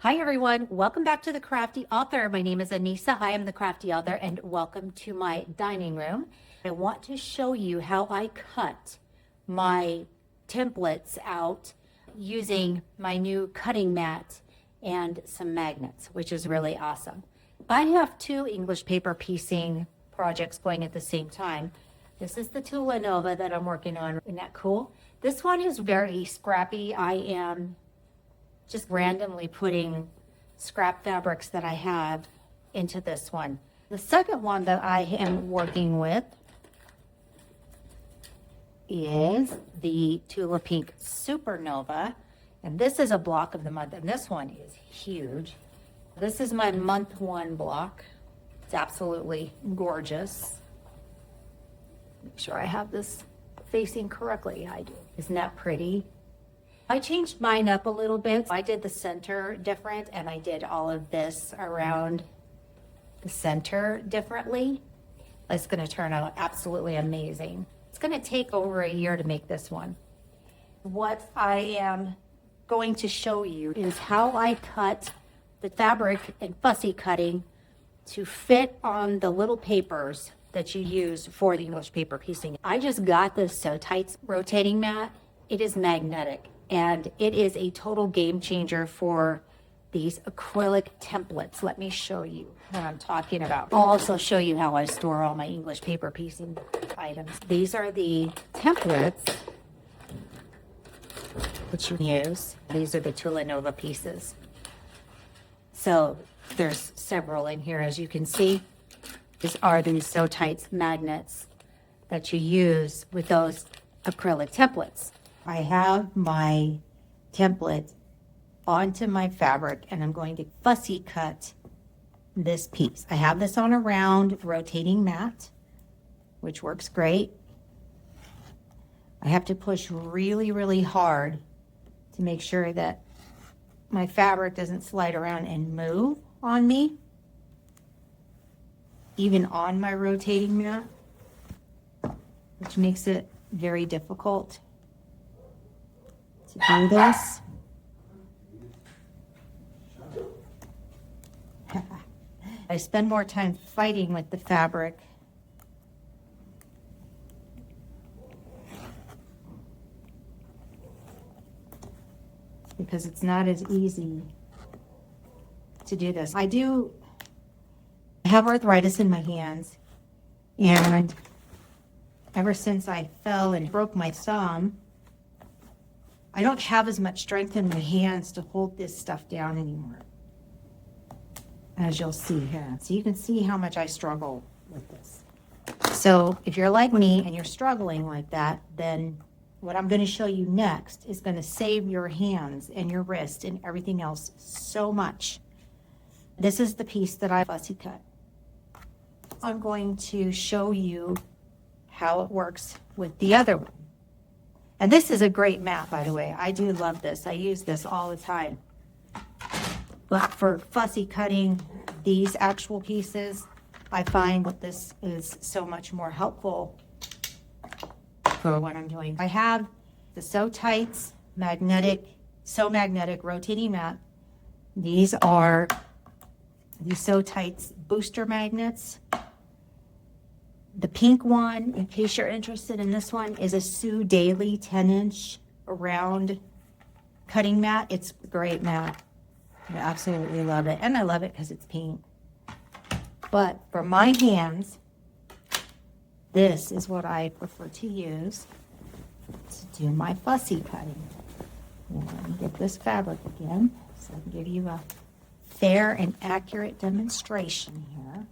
Hi everyone, welcome back to the Crafty Author. My name is Anissa. I am the Crafty Author and welcome to my dining room. I want to show you how I cut my templates out using my new cutting mat and some magnets, which is really awesome. I have two English paper piecing projects going at the same time. This is the Tula Nova that I'm working on. Isn't that cool? This one is very scrappy. I am just randomly putting scrap fabrics that I have into this one. The second one that I am working with is the Tula Pink Supernova. And this is a block of the month, and this one is huge. This is my month one block. It's absolutely gorgeous. Make sure I have this facing correctly. I do. Isn't that pretty? I changed mine up a little bit. I did the center different, and I did all of this around the center differently. It's going to turn out absolutely amazing. It's going to take over a year to make this one. What I am going to show you is how I cut the fabric in fussy cutting to fit on the little papers that you use for the English paper piecing. I just got this SewTites rotating mat. It is magnetic. And it is a total game changer for these acrylic templates. Let me show you what I'm talking about. I'll also show you how I store all my English paper piecing items. These are the templates that you use. These are the Tula Nova pieces. So there's several in here, as you can see. These are the SewTites magnets that you use with those acrylic templates. I have my template onto my fabric and I'm going to fussy cut this piece. I have this on a round rotating mat, which works great. I have to push really, really hard to make sure that my fabric doesn't slide around and move on me, even on my rotating mat, which makes it very difficult to do this. I spend more time fighting with the fabric because it's not as easy to do this. I have arthritis in my hands, and ever since I fell and broke my thumb, I don't have as much strength in my hands to hold this stuff down anymore, as you'll see here. So you can see how much I struggle with this. So if you're like me and you're struggling like that, then what I'm going to show you next is going to save your hands and your wrist and everything else so much. This is the piece that I fussy cut. I'm going to show you how it works with the other one. And this is a great mat, by the way. I do love this. I use this all the time. But for fussy cutting these actual pieces, I find that this is so much more helpful for what I'm doing. I have the SewTites magnetic rotating mat. These are the SewTites booster magnets. The pink one, in case you're interested in this one, is a Sew Daily 10-inch round cutting mat. It's a great mat. I absolutely love it. And I love it because it's pink. But for my hands, this is what I prefer to use to do my fussy cutting. Let me get this fabric again so I can give you a fair and accurate demonstration here.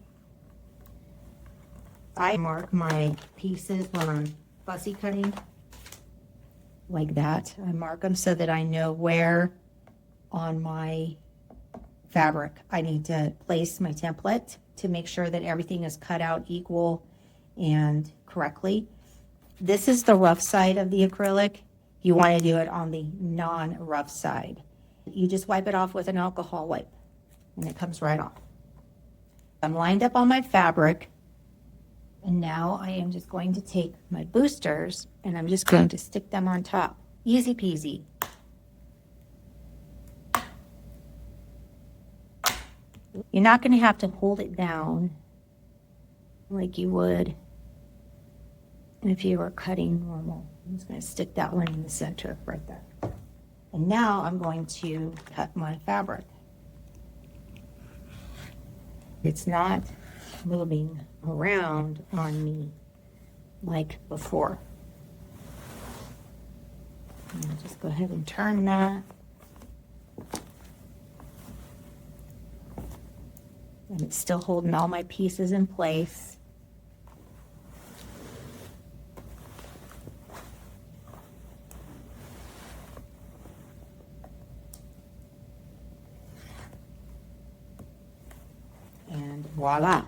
I mark my pieces when I'm fussy cutting like that. I mark them so that I know where on my fabric I need to place my template to make sure that everything is cut out equal and correctly. This is the rough side of the acrylic. You want to do it on the non-rough side. You just wipe it off with an alcohol wipe and it comes right off. I'm lined up on my fabric. And now I am just going to take my boosters and I'm just going to stick them on top. Easy peasy. You're not going to have to hold it down like you would if you were cutting normal. I'm just going to stick that one in the center right there. And now I'm going to cut my fabric. It's not moving around on me like before. I'll just go ahead and turn that. And it's still holding all my pieces in place. And voila.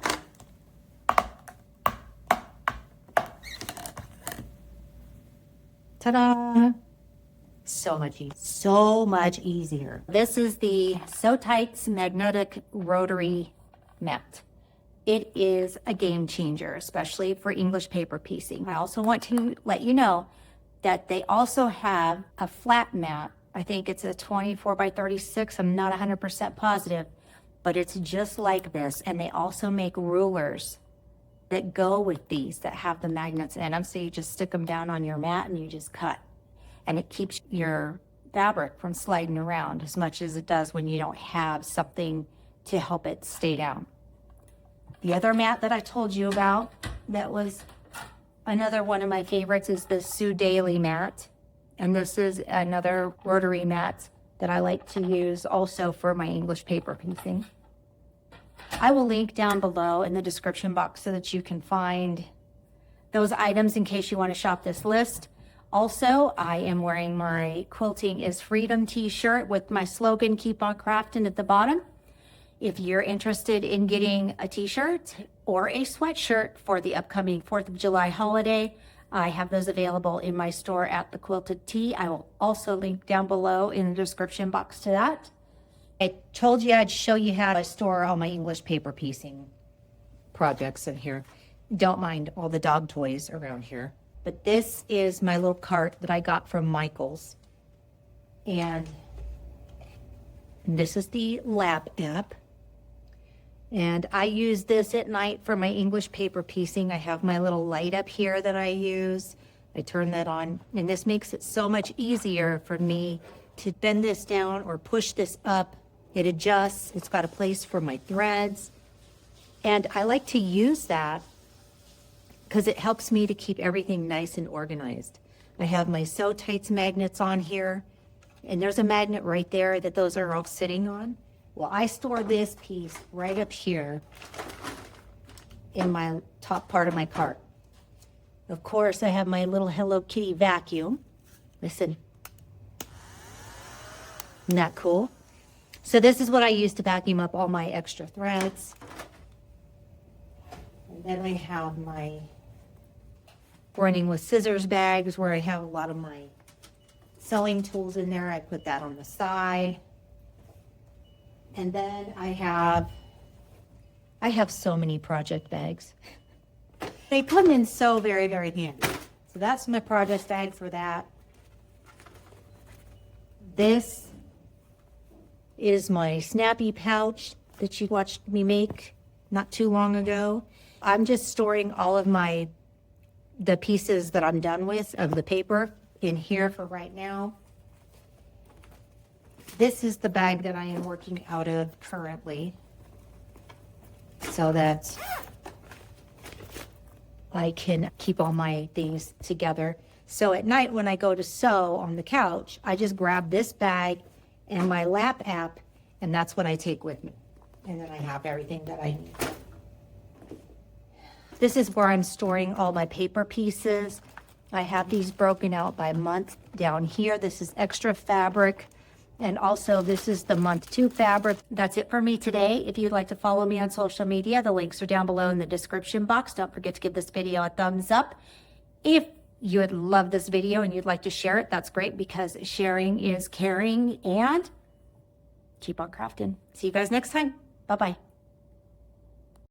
Ta-da! So much easier. This is the SewTites magnetic rotary mat. It is a game changer, especially for English paper piecing. I also want to let you know that they also have a flat mat. I think it's a 24 by 36. I'm not 100% positive, but it's just like this. And they also make rulers that go with these that have the magnets in them. So you just stick them down on your mat and you just cut. And it keeps your fabric from sliding around as much as it does when you don't have something to help it stay down. The other mat that I told you about that was another one of my favorites is the Sew Daily mat. And this is another rotary mat that I like to use also for my English paper piecing. I will link down below in the description box so that you can find those items in case you want to shop this list. Also, I am wearing my Quilting is Freedom t-shirt with my slogan, Keep on Crafting, at the bottom. If you're interested in getting a t-shirt or a sweatshirt for the upcoming 4th of July holiday, I have those available in my store at The Quilted Tee. I will also link down below in the description box to that. I told you I'd show you how to store all my English paper piecing projects in here. Don't mind all the dog toys around here. But this is my little cart that I got from Michael's. And this is the Lab app. And I use this at night for my English paper piecing. I have my little light up here that I use. I turn that on, and this makes it so much easier for me to bend this down or push this up. It adjusts. It's got a place for my threads. And I like to use that because it helps me to keep everything nice and organized. I have my SewTites magnets on here, and there's a magnet right there that those are all sitting on. Well, I store this piece right up here in my top part of my cart. Of course, I have my little Hello Kitty vacuum. Listen. Isn't that cool? So this is what I use to vacuum up all my extra threads. And then I have my running with scissors bags where I have a lot of my sewing tools in there. I put that on the side. And then I have so many project bags. They come in so very, very handy. So that's my project bag for that. This is my snappy pouch that you watched me make not too long ago. I'm just storing all of the pieces that I'm done with of the paper in here for right now. This is the bag that I am working out of currently, so that I can keep all my things together. So at night when I go to sew on the couch, I just grab this bag and my Lap app, and that's what I take with me. And then I have everything that I need. This is where I'm storing all my paper pieces. I have these broken out by month down here. This is extra fabric. And also, this is the month 2 fabric. That's it for me today. If you'd like to follow me on social media, the links are down below in the description box. Don't forget to give this video a thumbs up. If you would love this video and you'd like to share it, that's great, because sharing is caring. And keep on crafting. See you guys next time. Bye-bye.